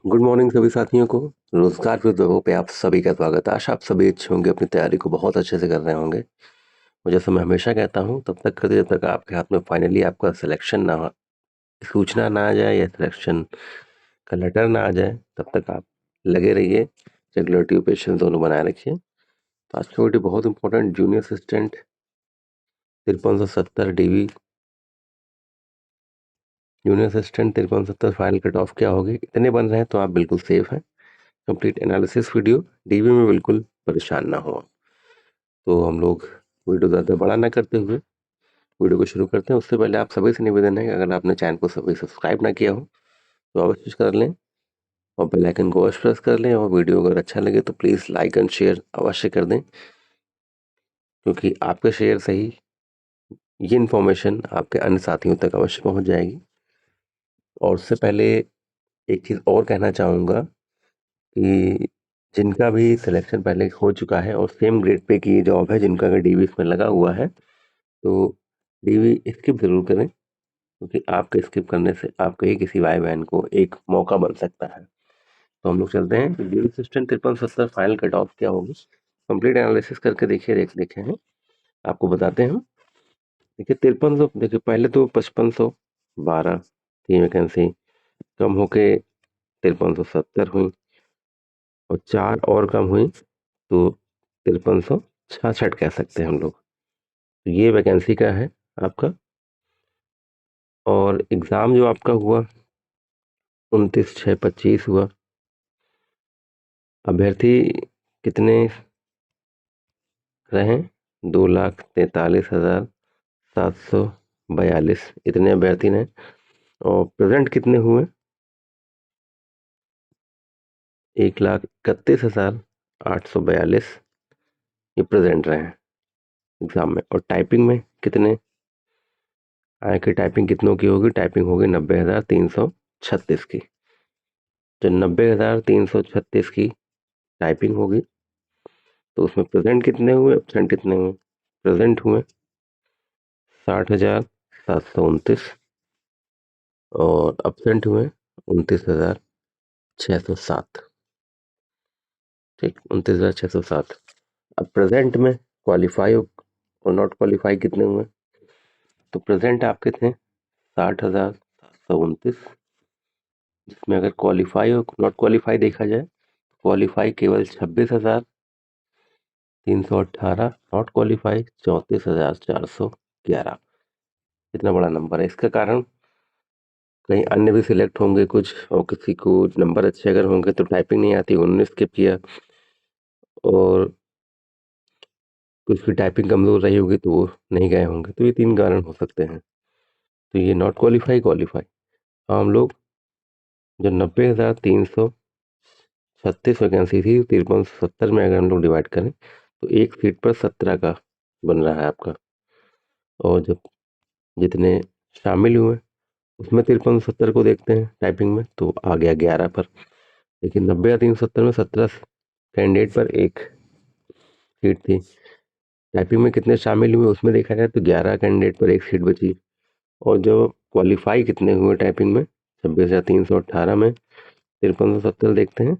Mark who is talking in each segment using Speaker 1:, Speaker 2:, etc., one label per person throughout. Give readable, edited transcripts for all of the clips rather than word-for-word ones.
Speaker 1: Good morning सभी साथियों को। रोजगार विद पे आप सभी का स्वागत है। आशा आप सभी अच्छे होंगे, अपनी तैयारी को बहुत अच्छे से कर रहे होंगे। और जैसे मैं हमेशा कहता हूँ, तब तक करते जब तक आपके हाथ में फाइनली आपका सिलेक्शन ना सूचना ना आ जाए या सिलेक्शन का लेटर ना आ जाए, तब तक आप लगे रहिए। रेगुलरिटी और पेशेंस दोनों बनाए रखिए। तो आज की वीडियो बहुत important, junior assistant 5370 DV, junior assistant 5370 final cut off क्या होगी, इतने बन रहे हैं तो आप बिल्कुल सेफ हैं। कंप्लीट एनालिसिस वीडियो, डीवी में बिल्कुल परेशान ना हो। तो हम लोग वीडियो ज़्यादा बड़ा ना करते हुए वीडियो को शुरू करते हैं। उससे पहले आप सभी से निवेदन है कि अगर आपने चैनल को सभी सब्सक्राइब ना किया हो तो अवश्य कर लें और बेल आइकन को अवश्य प्रेस कर लें। और वीडियो अगर अच्छा लगे तो प्लीज़ लाइक एंड शेयर अवश्य कर दें, क्योंकि आपके शेयर से ही ये इन्फॉर्मेशन आपके अन्य साथियों तक अवश्य पहुंच जाएगी। और उससे पहले एक चीज़ और कहना चाहूँगा कि जिनका भी सिलेक्शन पहले हो चुका है और सेम ग्रेड पे की जॉब है, जिनका अगर डीवी इसमें लगा हुआ है, तो डीवी स्किप ज़रूर करें, क्योंकि आपके स्किप करने से आपके ही किसी भाई बहन को एक मौका बन सकता है। तो हम लोग चलते हैं कि dual system 5370 final cut off क्या होगी, कंप्लीट एनालिसिस करके देखिए, देखे हैं आपको बताते हैं हम। देखिए 5300, देखिए पहले तो 5512 थी वैकेंसी, कम होके 5370 हुई और 4 और कम हुई तो 5366 कह सकते हैं हम लोग। तो ये वैकेंसी का है आपका। और एग्ज़ाम जो आपका हुआ 29/6/25 हुआ। अभ्यर्थी कितने रहे? 2,43,742 इतने अभ्यर्थी ने। और प्रेजेंट कितने हुए? 1,31,842 ये प्रेजेंट रहे हैं एग्जाम में। और टाइपिंग में कितने आए कि टाइपिंग कितनों की होगी? टाइपिंग होगी 90,336 की। तो 90,336 की टाइपिंग होगी, तो उसमें प्रेजेंट कितने हुए, एब्सेंट कितने हुए? प्रेजेंट हुए 60,729 और एब्सेंट हुए 29,607। ठीक, 29,607। अब प्रेजेंट में क्वालिफाई और नॉट क्वालिफाई कितने हुए? तो प्रेजेंट आपके थे 60,729, जिसमें अगर क्वालिफाई और नॉट क्वालिफाई देखा जाए, क्वालिफाई केवल 26,318, नॉट क्वालिफाई 34,411। इतना बड़ा नंबर है। इसका कारण कहीं अन्य भी सिलेक्ट होंगे कुछ, और किसी को नंबर अच्छे अगर होंगे तो टाइपिंग नहीं आती, उन्होंने स्किप किया, और कुछ की टाइपिंग कमज़ोर रही होगी तो वो नहीं गए होंगे। तो ये 3 कारण हो सकते हैं। तो ये नॉट क्वालिफाई, क्वालिफाई, हम लोग जो 90,336 वैकेंसी थी 5370 में अगर हम लोग डिवाइड करें तो एक सीट पर 17 का बन रहा है आपका। और जब जितने शामिल हुए उसमें 5370 को देखते हैं टाइपिंग में, तो आ गया 11 पर। लेकिन 90,370 में 17 कैंडिडेट पर एक सीट थी। टाइपिंग में कितने शामिल हुए उसमें देखा जाए तो 11 कैंडिडेट पर एक सीट बची। और जो क्वालिफाई कितने हुए टाइपिंग में, 26,318 में 5370 देखते हैं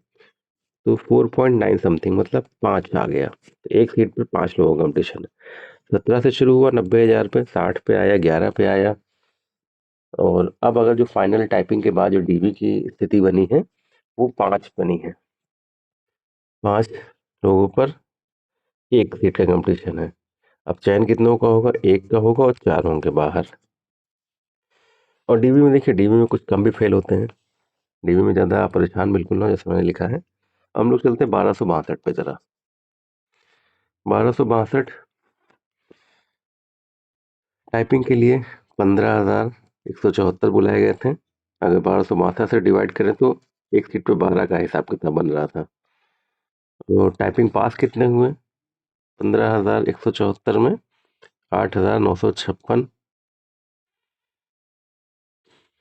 Speaker 1: तो 4.9 समथिंग, मतलब 5 आ गया। तो एक सीट पर 5 लोगों का कंपटीशन है। 17 से शुरू हुआ, 90,000 पे, 60 पे आया, 11 पे आया। और अब अगर जो फाइनल टाइपिंग के बाद जो डीवी की स्थिति बनी है वो 5 बनी है। 5 लोगों पर एक सीट का कंपटीशन है। अब चयन कितनों का होगा? एक का होगा और 4 होंगे बाहर। और डीवी में देखिए, डीवी में कुछ कम भी फेल होते हैं। डीवी में ज़्यादा परेशान बिल्कुल ना हो, जैसे मैंने लिखा है। हम लोग चलते हैं 1262 पे जरा। 1262 टाइपिंग के लिए 15,174 बुलाए गए थे। अगर 1262 से डिवाइड करें तो एक सीट पे 12 का हिसाब किताब बन रहा था। तो टाइपिंग पास कितने हुए? 15,174 में 8,956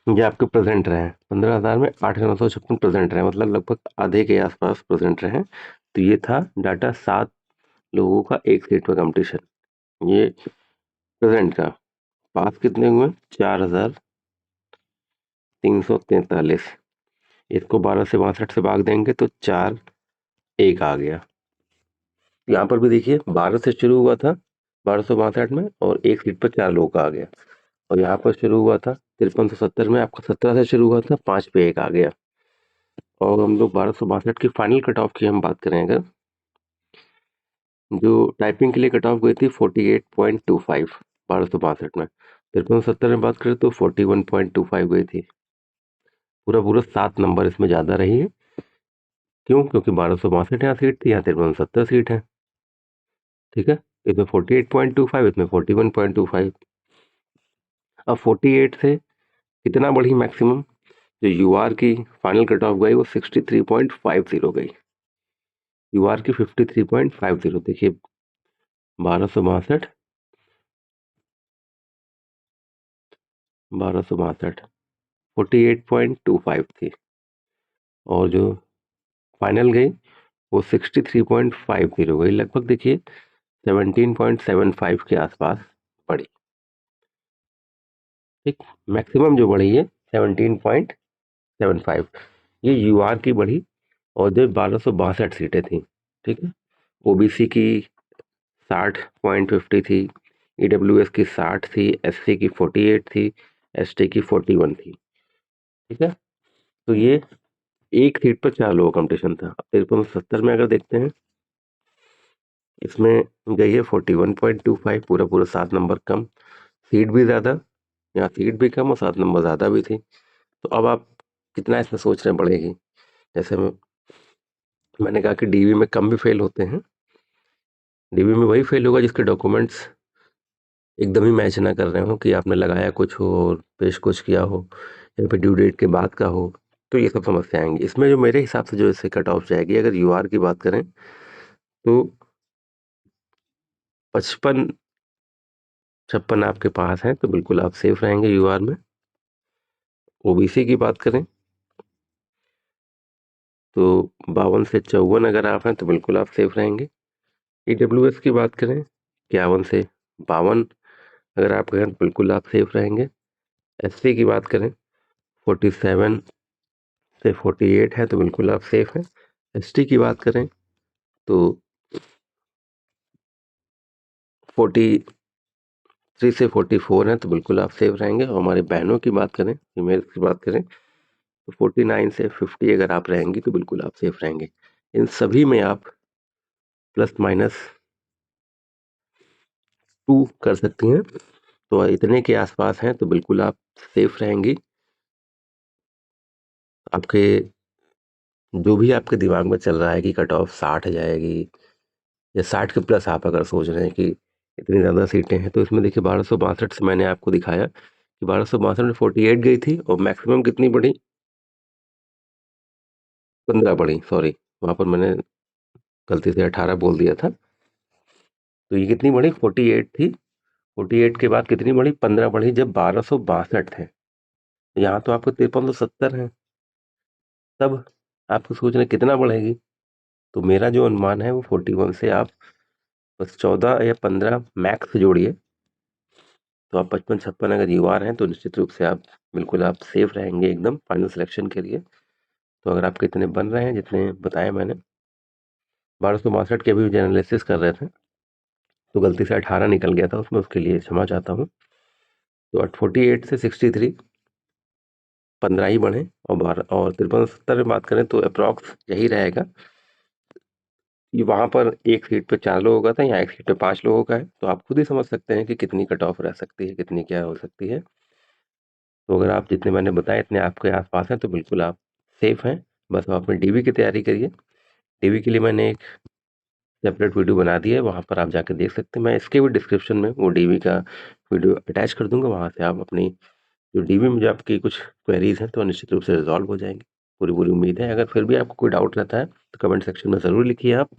Speaker 1: ये आपके प्रेजेंट रहे हैं। 15,000 में 8,956 प्रेजेंट रहे, मतलब लगभग आधे के आसपास प्रेजेंट रहे। तो ये था डाटा 7 लोगों का एक सीट पर कंपटीशन, ये प्रेजेंट का। पास कितने हुए? 4,343। इसको 12 से 62 से भाग देंगे तो 4 1 आ गया। यहाँ पर भी देखिए 12 से शुरू हुआ था 1262 में और एक सीट पर 4 लोग आ गया। और यहाँ पर शुरू हुआ था 5370 में, आपका 17 से शुरू हुआ था, 5 पे 1 आ गया। और हम लोग 1262 की फाइनल कट ऑफ की हम बात करें अगर, जो टाइपिंग के लिए कट ऑफ गई थी 48.25 1262 में। 5370 में बात करें तो 41.25 गई थी। पूरा पूरा 7 नंबर इसमें ज़्यादा रही है। क्यों? क्योंकि 1262 यहाँ सीट थी, यहाँ 5370 सीट है। ठीक है, इसमें 48.25, इसमें 41.25। अब 48 से कितना बढ़ी मैक्सिमम? जो यू आर की फाइनल कट ऑफ गई वो 63.50 गई। यू आर की 53.50। देखिए 1262 1262 48.25 थी, और जो फाइनल गई वो 63.50 गई। लगभग देखिए 17.75 के आसपास बढ़ी। ठीक, मैक्सिमम जो बढ़ी है 17.75, ये यू आर की बढ़ी। और जो 1262 सीटें थी, ठीक है, ओबीसी की 60.50 थी, ईडब्ल्यूएस की 60 थी, एससी की 48 थी, एसटी की 41 थी। ठीक है, तो ये एक सीट पर 4 लोगों का कंपटीशन था। अब 5370 में अगर देखते हैं, इसमें गई है 41.25, पूरा पूरा 7 नंबर कम। सीट भी ज़्यादा, यहाँ सीट भी कम और 7 नंबर ज़्यादा भी थी। तो अब आप कितना इसमें सोच रहे हैं बढ़ेगी? जैसे मैंने कहा कि डीवी में कम भी फेल होते हैं। डीवी में वही फेल होगा जिसके डॉक्यूमेंट्स एकदम ही मैच ना कर रहे हो, कि आपने लगाया कुछ हो और पेश कुछ किया हो, या फिर ड्यू डेट के बाद का हो, तो ये सब समस्या आएंगी इसमें। जो मेरे हिसाब से जो इससे कट ऑफ जाएगी, अगर यूआर की बात करें तो 55-56 आपके पास है तो बिल्कुल आप सेफ रहेंगे यूआर में। ओबीसी की बात करें तो 52 से 54 अगर आप हैं तो बिल्कुल आप सेफ रहेंगे। ईडब्ल्यूएस की बात करें 51 से 52 अगर आप गए तो बिल्कुल आप सेफ रहेंगे। एससी की बात करें 47 से 48 है तो बिल्कुल आप सेफ हैं। एसटी की बात करें तो 43 से 44 है तो बिल्कुल आप सेफ रहेंगे। और हमारे बहनों की बात करें, फीमेल की बात करें तो 49 से 50 अगर आप रहेंगी तो बिल्कुल आप सेफ रहेंगे। इन सभी में आप प्लस माइनस 2 कर सकती हैं, तो इतने के आसपास हैं तो बिल्कुल आप सेफ रहेंगी। आपके जो भी आपके दिमाग में चल रहा है कि कट ऑफ 60 जाएगी या 60 के प्लस आप अगर सोच रहे हैं कि इतनी ज़्यादा सीटें हैं, तो इसमें देखिए 1262 से मैंने आपको दिखाया कि 1262 में 48 गई थी और मैक्सिमम कितनी बढ़ी? 15 बढ़ी, सॉरी, वहाँ पर मैंने गलती से 18 बोल दिया था। तो ये कितनी बढ़ी? 48 थी। 48 के बाद कितनी बढ़ी? 15 बढ़ी जब 1262 थे। यहाँ तो आपको 5370 है, तब आपको सोचना कितना बढ़ेगी। तो मेरा जो अनुमान है वो 41 से आप बस 14 या 15 मैक्स जोड़िए, तो आप 55-56 अगर यूआर हैं तो निश्चित रूप से आप बिल्कुल आप सेफ रहेंगे एकदम फाइनल सिलेक्शन के लिए। तो अगर आपके इतने बन रहे हैं जितने बताए मैंने, 1262 के अभी एनालिसिस कर रहे थे तो गलती से 18 निकल गया था उसमें, उसके लिए क्षमा चाहता हूँ। तो 48 से 63 15 ही बढ़े, और 12 और 53-70 में बात करें तो अप्रॉक्स यही रहेगा कि वहाँ पर एक सीट पे 4 लोगों का था, यहाँ एक सीट पे 5 लोगों का है। तो आप खुद ही समझ सकते हैं कि कितनी कट ऑफ रह सकती है, कितनी क्या हो सकती है। तो अगर आप जितने मैंने बताए इतने आपके आसपास हैं तो बिल्कुल आप सेफ हैं। बस आप अपने डीवी की तैयारी करिए। डीवी के लिए मैंने एक सेपरेट वीडियो बना दिया है, वहाँ पर आप जाकर देख सकते हैं। मैं इसके भी डिस्क्रिप्शन में वो डीवी का वीडियो अटैच कर दूंगा, वहाँ से आप अपनी जो डीवी में जो आपकी कुछ क्वेरीज हैं तो निश्चित रूप से रिजॉल्व हो जाएंगी। पूरी पूरी उम्मीद है। अगर फिर भी आपको कोई डाउट रहता है तो कमेंट सेक्शन में ज़रूर लिखिए आप।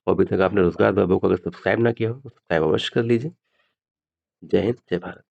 Speaker 1: और अभी तक आपने रोजगार बाबू को अगर सब्सक्राइब ना किया हो तो सब्सक्राइब अवश्य कर लीजिए। जय हिंद, जय भारत।